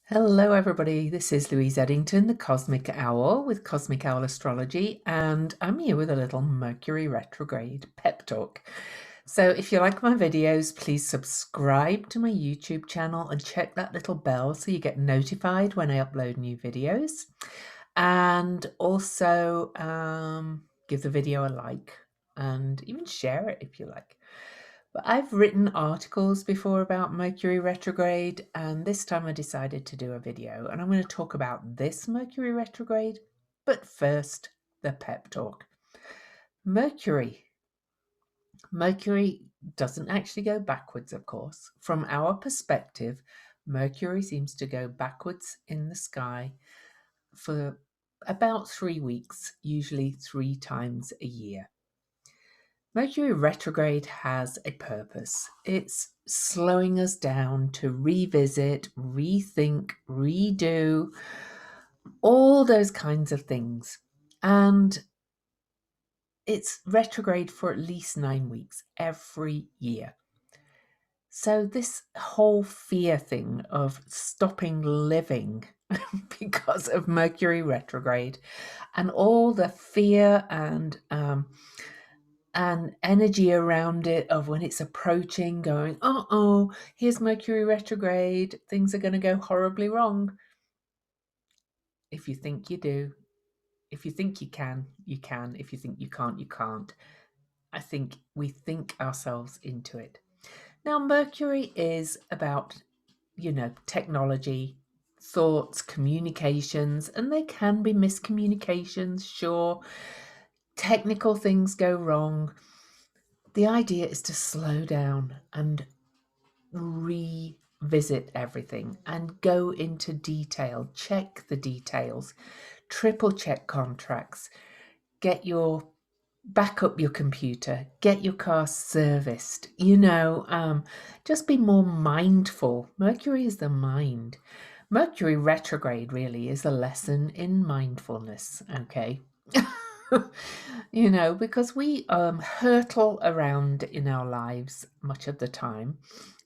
Hello, everybody. This is Louise Eddington, the Cosmic Owl with Cosmic Owl Astrology, and I'm here with a little Mercury Retrograde pep talk. So if you like my videos, please subscribe to my YouTube channel and check that little bell so you get notified when I upload new videos. And also give the video a like and even share it if you like. But I've written articles before about Mercury retrograde, and this time I decided to do a video, and I'm going to talk about this Mercury retrograde. But first, the pep talk. Mercury doesn't actually go backwards, of course. From our perspective, Mercury seems to go backwards in the sky for about 3 weeks, usually 3 times a year. Mercury retrograde has a purpose. It's slowing us down to revisit, rethink, redo, all those kinds of things. And it's retrograde for at least 9 weeks every year. So this whole fear thing of stopping living because of Mercury retrograde and all the fear and energy around it of when it's approaching, going, oh, here's Mercury retrograde, things are going to go horribly wrong. If you think you do, if you think you can, you can. If you think you can't, you can't. I think we think ourselves into it. Now, Mercury is about, technology, thoughts, communications, and they can be miscommunications, sure. Technical things go wrong. The idea is to slow down and revisit everything and go into detail, check the details, triple check contracts, back up your computer, get your car serviced, just be more mindful. Mercury is the mind. Mercury retrograde really is a lesson in mindfulness, okay? Because we hurtle around in our lives much of the time,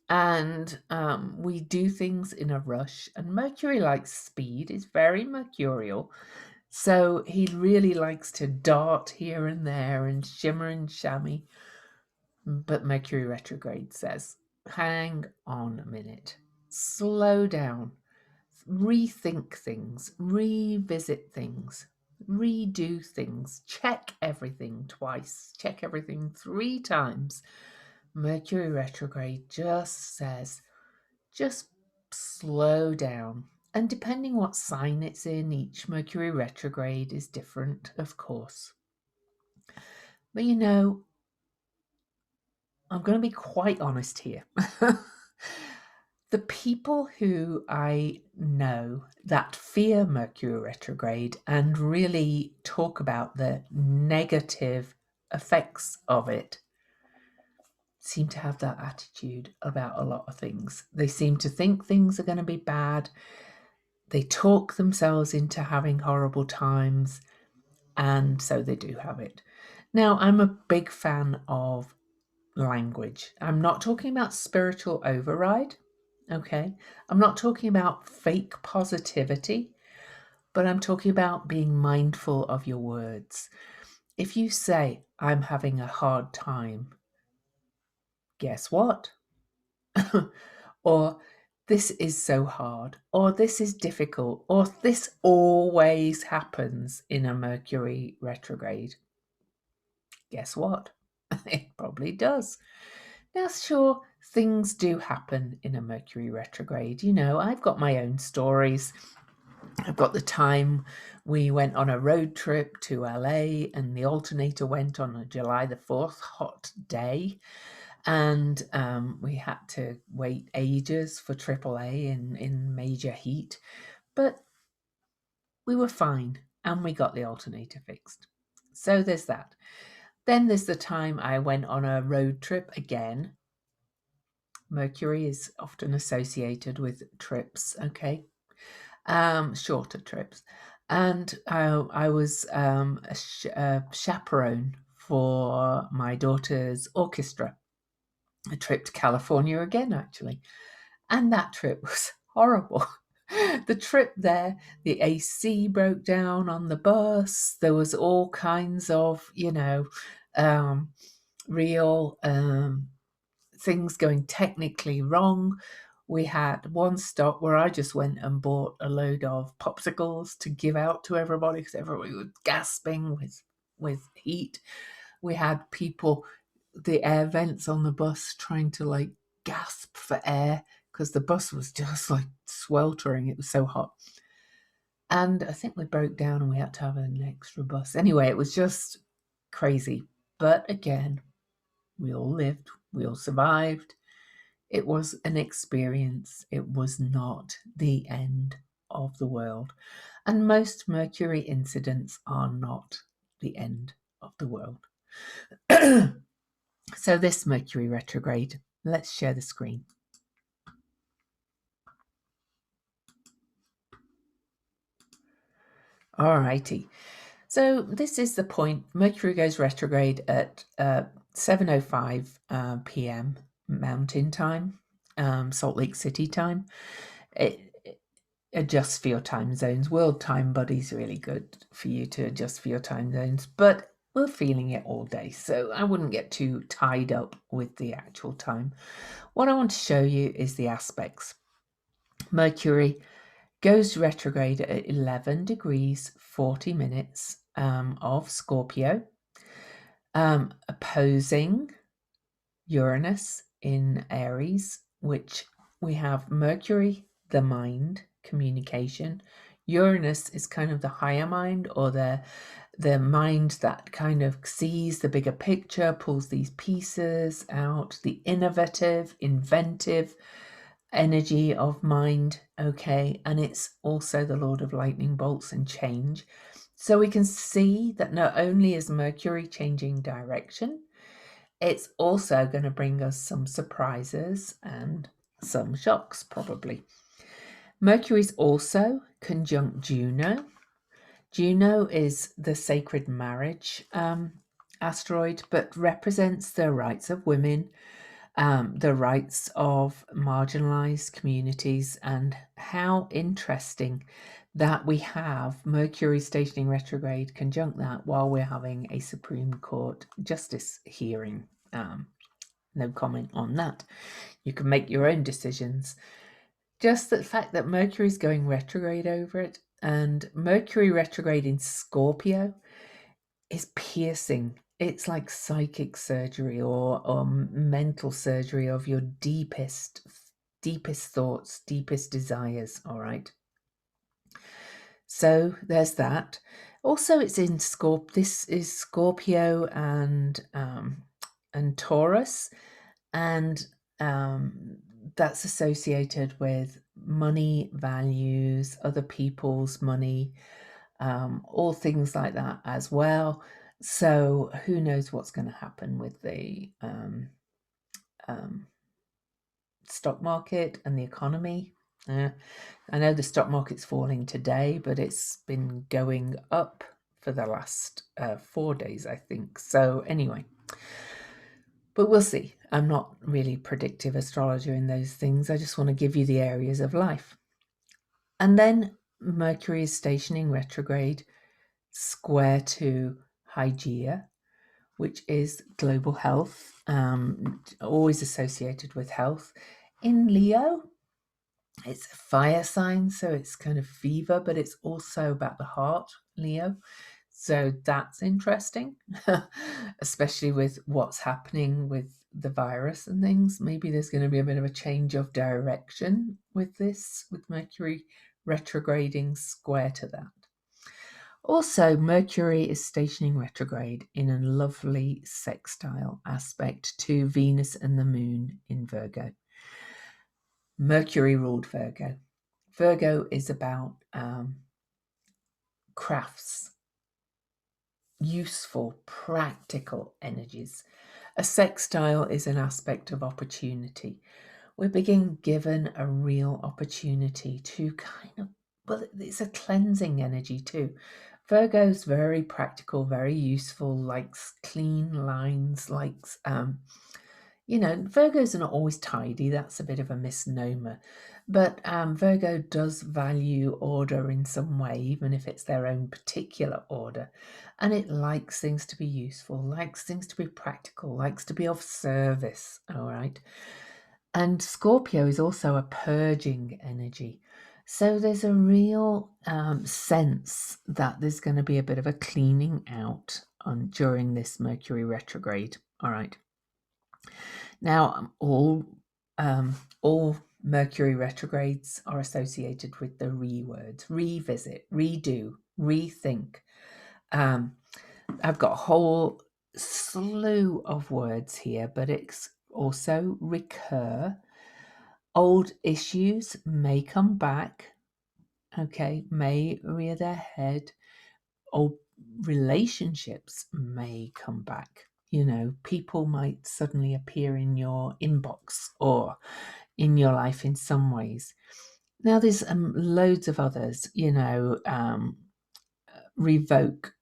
and we do things in a rush, and Mercury likes speed, is very mercurial, so he really likes to dart here and there and shimmer and shammy. But Mercury retrograde says, hang on a minute, slow down, rethink things, revisit things, redo things, check everything twice, check everything 3 times. Mercury retrograde just says, just slow down. And depending what sign it's in, each Mercury retrograde is different, of course. But I'm going to be quite honest here. The people who I know that fear Mercury retrograde and really talk about the negative effects of it seem to have that attitude about a lot of things. They seem to think things are going to be bad. They talk themselves into having horrible times, and so they do have it. Now, I'm a big fan of language. I'm not talking about spiritual override, okay? I'm not talking about fake positivity, but I'm talking about being mindful of your words. If you say, I'm having a hard time, guess what? Or this is so hard, or this is difficult, or this always happens in a Mercury retrograde. Guess what? It probably does. Now, sure, things do happen in a Mercury retrograde. I've got my own stories. I've got the time we went on a road trip to LA and the alternator went on a July the 4th hot day. And we had to wait ages for AAA in major heat. But we were fine and we got the alternator fixed. So there's that. Then there's the time I went on a road trip again. Mercury is often associated with trips, okay? Shorter trips. And I was a chaperone for my daughter's orchestra. A trip to California again, actually. And that trip was horrible. the trip there, the AC broke down on the bus. There was all kinds of, real things going technically wrong. We had one stop where I just went and bought a load of popsicles to give out to everybody because everybody was gasping with heat. We had people, the air vents on the bus, trying to like gasp for air because the bus was just like sweltering. It was so hot. And I think we broke down and we had to have an extra bus. Anyway, it was just crazy. But again, we all lived, we all survived. It was an experience. It was not the end of the world. And most Mercury incidents are not the end of the world. So this Mercury retrograde, let's share the screen. Alrighty. So this is the point. Mercury goes retrograde at 7:05 p.m. Mountain Time, Salt Lake City time. It adjusts for your time zones. World Time Buddy's really good for you to adjust for your time zones, but we're feeling it all day, so I wouldn't get too tied up with the actual time. What I want to show you is the aspects. Mercury goes retrograde at 11 degrees 40 minutes of Scorpio, opposing Uranus in Aries, which we have Mercury, the mind, communication. Uranus is kind of the higher mind, or the mind that kind of sees the bigger picture, pulls these pieces out, the innovative, inventive energy of mind, okay? And it's also the Lord of lightning bolts and change. So we can see that not only is Mercury changing direction, it's also going to bring us some surprises and some shocks, probably. Mercury's also conjunct Juno. Juno is the sacred marriage asteroid, but represents the rights of women, the rights of marginalized communities, and how interesting that we have Mercury stationing retrograde conjunct that while we're having a Supreme Court justice hearing. No comment on that. You can make your own decisions. Just the fact that Mercury's going retrograde over it, and Mercury retrograde in Scorpio is piercing. It's like psychic surgery or mental surgery of your deepest thoughts, deepest desires, all right? So there's that. Also, it's in this is Scorpio and Taurus, and that's associated with money, values, other people's money, all things like that as well. So who knows what's going to happen with the stock market and the economy. I know the stock market's falling today, but it's been going up for the last 4 days, I think. So anyway, but we'll see. I'm not really predictive astrologer in those things. I just want to give you the areas of life. And then Mercury is stationing retrograde square to Hygeia, which is global health, always associated with health. In Leo, it's a fire sign, so it's kind of fever, but it's also about the heart, Leo. So that's interesting, especially with what's happening with the virus and things. Maybe there's going to be a bit of a change of direction with this, with Mercury retrograding square to that. Also, Mercury is stationing retrograde in a lovely sextile aspect to Venus and the Moon in Virgo. Mercury ruled Virgo. Virgo is about crafts, useful, practical energies. A sextile is an aspect of opportunity. We're being given a real opportunity to kind of, well, it's a cleansing energy too. Virgo's very practical, very useful, likes clean lines, likes, Virgos are not always tidy. That's a bit of a misnomer. But Virgo does value order in some way, even if it's their own particular order. And it likes things to be useful, likes things to be practical, likes to be of service, all right? And Scorpio is also a purging energy. So there's a real sense that there's going to be a bit of a cleaning out during this Mercury retrograde, all right? Now, all Mercury retrogrades are associated with the words: revisit, redo, rethink. I've got a whole slew of words here, but it's also recur. Old issues may come back, okay, may rear their head. Old relationships may come back. You know, people might suddenly appear in your inbox or in your life in some ways. Now, there's loads of others, you know, revoke.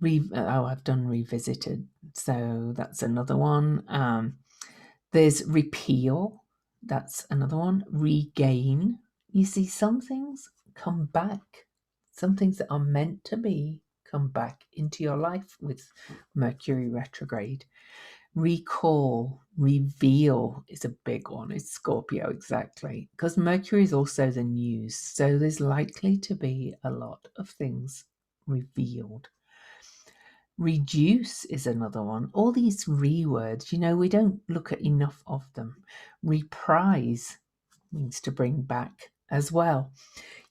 I've done revisited, so that's another one. There's repeal, that's another one. Regain. You see, some things come back, some things that are meant to be come back into your life with Mercury retrograde. Recall, reveal is a big one. It's Scorpio, exactly, because Mercury is also the news, so there's likely to be a lot of things revealed. Reduce is another one. All these words, you know, we don't look at enough of them. Reprise means to bring back as well.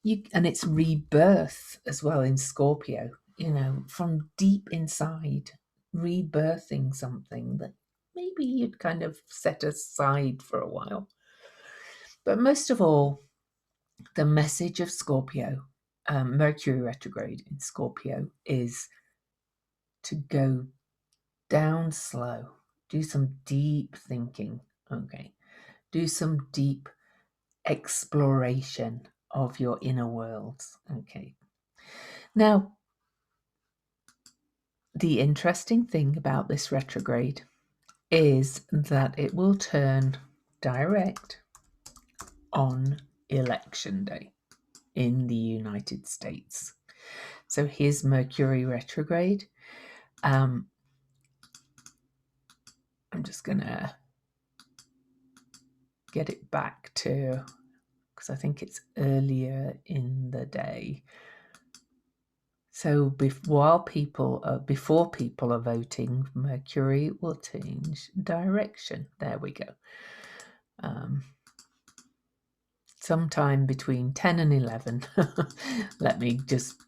And it's rebirth as well in Scorpio, you know, from deep inside, rebirthing something that maybe you'd kind of set aside for a while. But most of all, the message of Scorpio, Mercury retrograde in Scorpio, is to go down slow, do some deep thinking, okay? Do some deep exploration of your inner worlds, okay? Now, the interesting thing about this retrograde is that it will turn direct on election day in the United States. So here's Mercury retrograde. I'm just going to get it back to, because I think it's earlier in the day. So before people are voting, Mercury will change direction. There we go. Sometime between 10 and 11. Let me just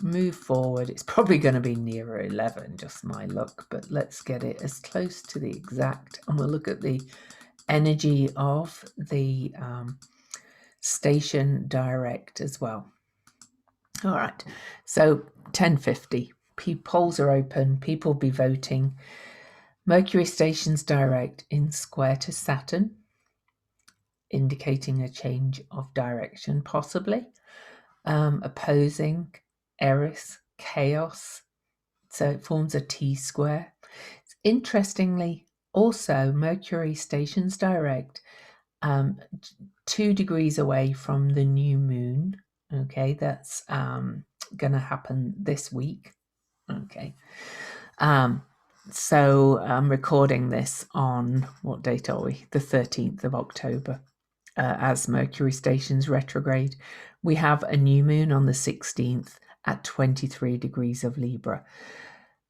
move forward. It's probably going to be nearer 11, just my luck, but let's get it as close to the exact, and we'll look at the energy of the station direct as well. All right, so 10:50, polls are open, people will be voting. Mercury stations direct in square to Saturn, indicating a change of direction, possibly. Opposing Eris, chaos, so it forms a T-square. Interestingly, also, Mercury stations direct 2 degrees away from the new moon. Okay, that's going to happen this week. Okay. So I'm recording this on, what date are we? The 13th of October. As Mercury stations retrograde. We have a new moon on the 16th at 23 degrees of Libra.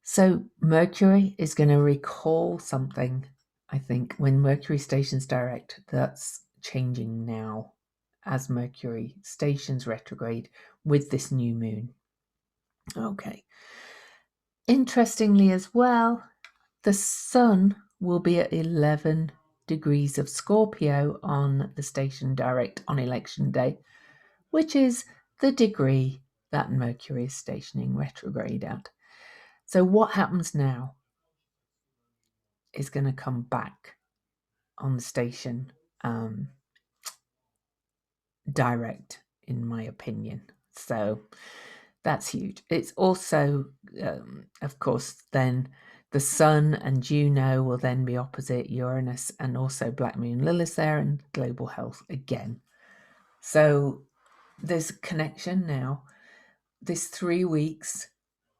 So Mercury is going to recall something, I think, when Mercury stations direct, that's changing now as Mercury stations retrograde with this new moon. Okay. Interestingly as well, the sun will be at 11 degrees of Scorpio on the station direct on election day, which is the degree that Mercury is stationing retrograde at. So what happens now is going to come back on the station direct, in my opinion. So that's huge. It's also, of course, then The Sun and Juno will then be opposite Uranus, and also Black Moon Lilith there, and global health again. So there's a connection now. This 3 weeks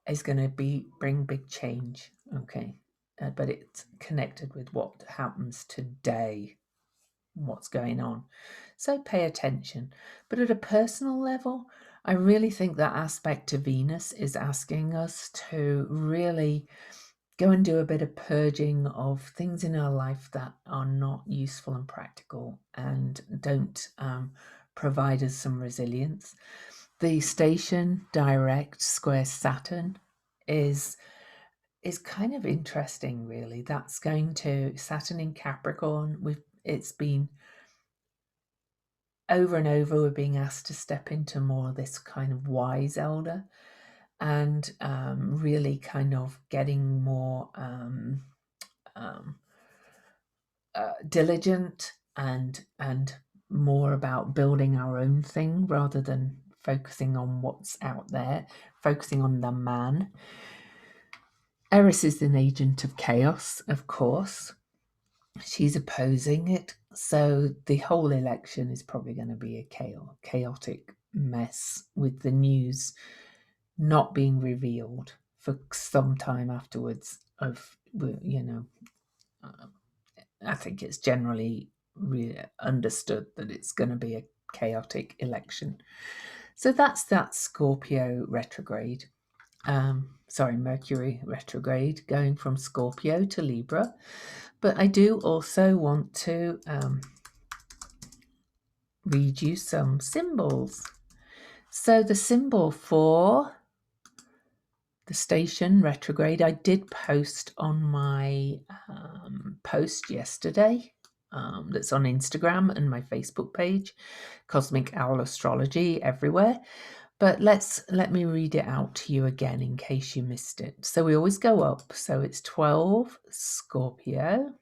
is going to bring big change, okay? But it's connected with what happens today, what's going on. So pay attention. But at a personal level, I really think that aspect to Venus is asking us to really go and do a bit of purging of things in our life that are not useful and practical and don't provide us some resilience. The station direct square Saturn is kind of interesting, really. That's going to Saturn in Capricorn. It's been over and over, we're being asked to step into more of this kind of wise elder, and really kind of getting more diligent and more about building our own thing rather than focusing on what's out there, focusing on the man. Eris is an agent of chaos, of course. She's opposing it. So the whole election is probably going to be a chaotic mess, with the news not being revealed for some time afterwards. I think it's generally understood that it's going to be a chaotic election. So that's that Scorpio retrograde. Mercury retrograde, going from Scorpio to Libra. But I do also want to read you some symbols. So the symbol for the station retrograde, I did post on my post yesterday. That's on Instagram and my Facebook page, Cosmic Owl Astrology everywhere. But let me read it out to you again in case you missed it. So we always go up. So it's 12 Scorpio.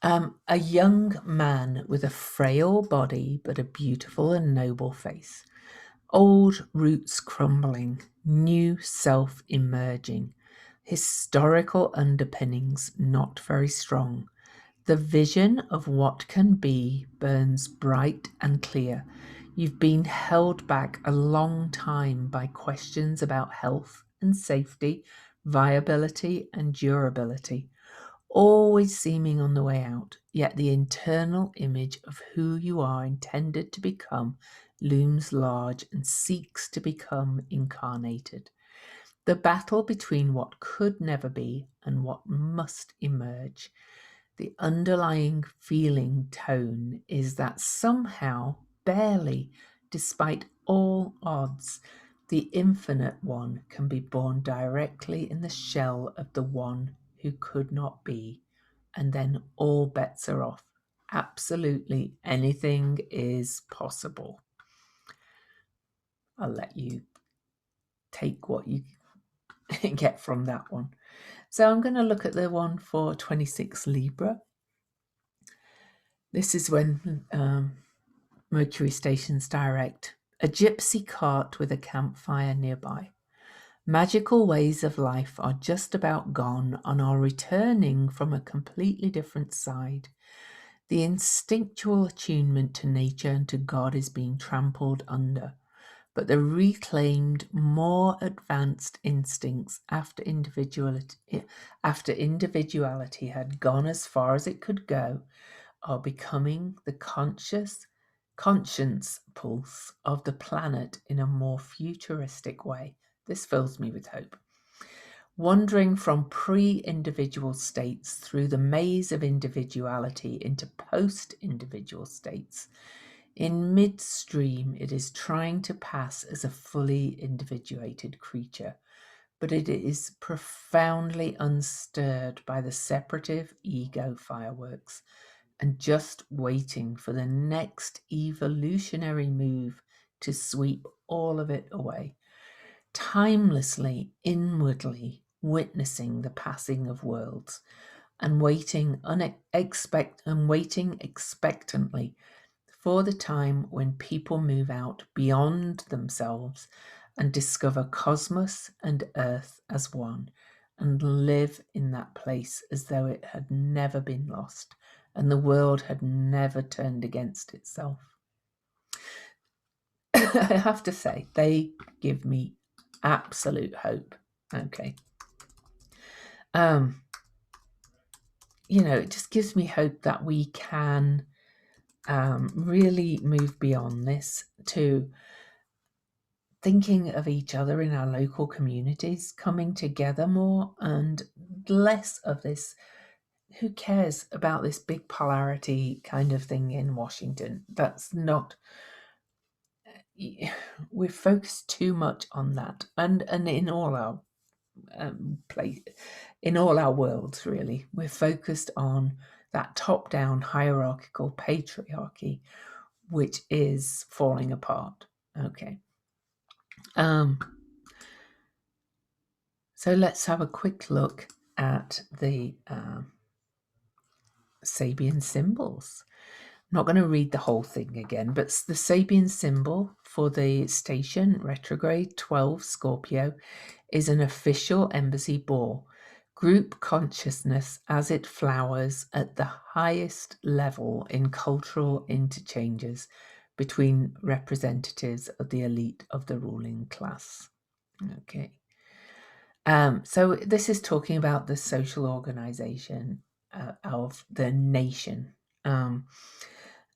A young man with a frail body but a beautiful and noble face. Old roots crumbling, new self emerging. Historical underpinnings not very strong. The vision of what can be burns bright and clear. You've been held back a long time by questions about health and safety, viability and durability, always seeming on the way out, yet the internal image of who you are intended to become looms large and seeks to become incarnated. The battle between what could never be and what must emerge. The underlying feeling tone is that somehow, barely, despite all odds, the infinite one can be born directly in the shell of the one who could not be, and then all bets are off. Absolutely anything is possible. I'll let you take what you get from that one. So I'm going to look at the one for 26 Libra. This is when Mercury stations direct. A gypsy cart with a campfire nearby. Magical ways of life are just about gone and are returning from a completely different side. The instinctual attunement to nature and to God is being trampled under, but the reclaimed, more advanced instincts after individuality had gone as far as it could go are becoming the conscience pulse of the planet in a more futuristic way. This fills me with hope. Wandering from pre-individual states through the maze of individuality into post-individual states, in midstream it is trying to pass as a fully individuated creature, but it is profoundly unstirred by the separative ego fireworks and just waiting for the next evolutionary move to sweep all of it away, timelessly, inwardly witnessing the passing of worlds and waiting expectantly for the time when people move out beyond themselves and discover cosmos and earth as one, and live in that place as though it had never been lost and the world had never turned against itself. I have to say, they give me absolute hope. Okay. It just gives me hope that we can really move beyond this to thinking of each other in our local communities, coming together more, and less of this, who cares about this big polarity kind of thing in Washington. That's not, we're focused too much on that, and in all our in all our worlds, really, we're focused on that top-down hierarchical patriarchy, which is falling apart. Okay. So let's have a quick look at the Sabian symbols. I'm not going to read the whole thing again, but the Sabian symbol for the station retrograde 12 Scorpio is an official embassy ball, group consciousness as it flowers at the highest level in cultural interchanges between representatives of the elite of the ruling class. Okay. So this is talking about the social organization of the nation.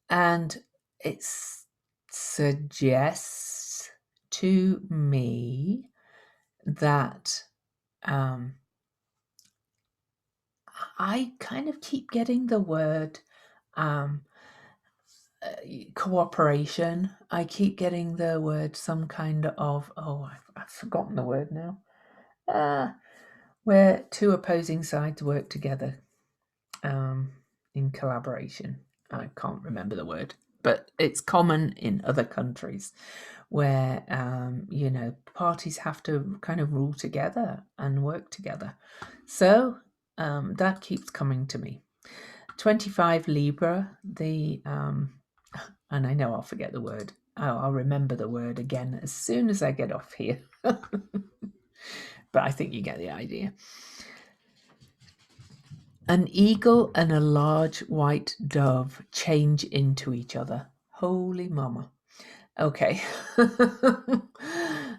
And it suggests to me that I kind of keep getting the word cooperation. I keep getting the word some kind of, I've forgotten the word now. Where two opposing sides work together in collaboration. I can't remember the word, but it's common in other countries where, parties have to kind of rule together and work together. So that keeps coming to me. 25 Libra, and I know I'll forget the word. I'll remember the word again as soon as I get off here. But I think you get the idea. An eagle and a large white dove change into each other. Holy mama. Okay.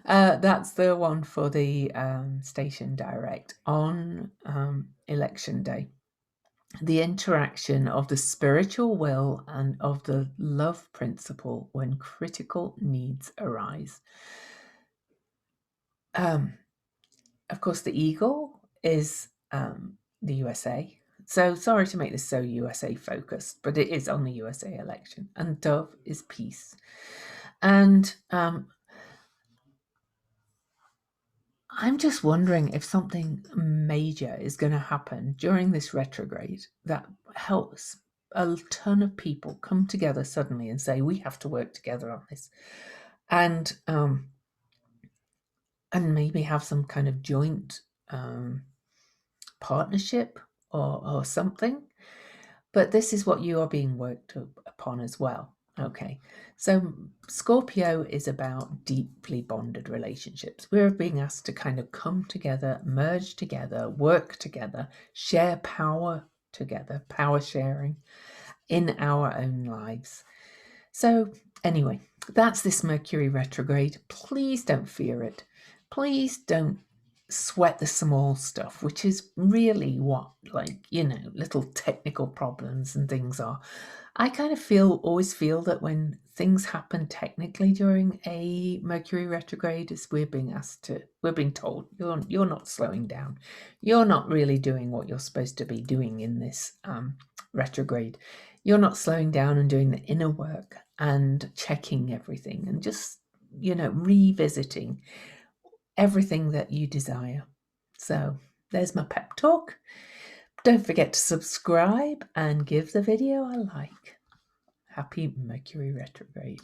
That's the one for the station direct on election day. The interaction of the spiritual will and of the love principle when critical needs arise. Of course, the eagle is the USA. So sorry to make this so USA focused, but it is on the USA election. And dove is peace. And I'm just wondering if something major is going to happen during this retrograde that helps a ton of people come together suddenly and say, we have to work together on this. And maybe have some kind of joint partnership or something. But this is what you are being worked upon as well. Okay, so Scorpio is about deeply bonded relationships. We're being asked to kind of come together, merge together, work together, share power together, power sharing in our own lives. So anyway, that's this Mercury retrograde. Please don't fear it. Please don't sweat the small stuff, which is really what, little technical problems and things are. I kind of always feel that when things happen technically during a Mercury retrograde, is we're being told, you're not slowing down. You're not really doing what you're supposed to be doing in this retrograde. You're not slowing down and doing the inner work and checking everything and just, revisiting everything that you desire. So there's my pep talk. Don't forget to subscribe and give the video a like. Happy Mercury retrograde.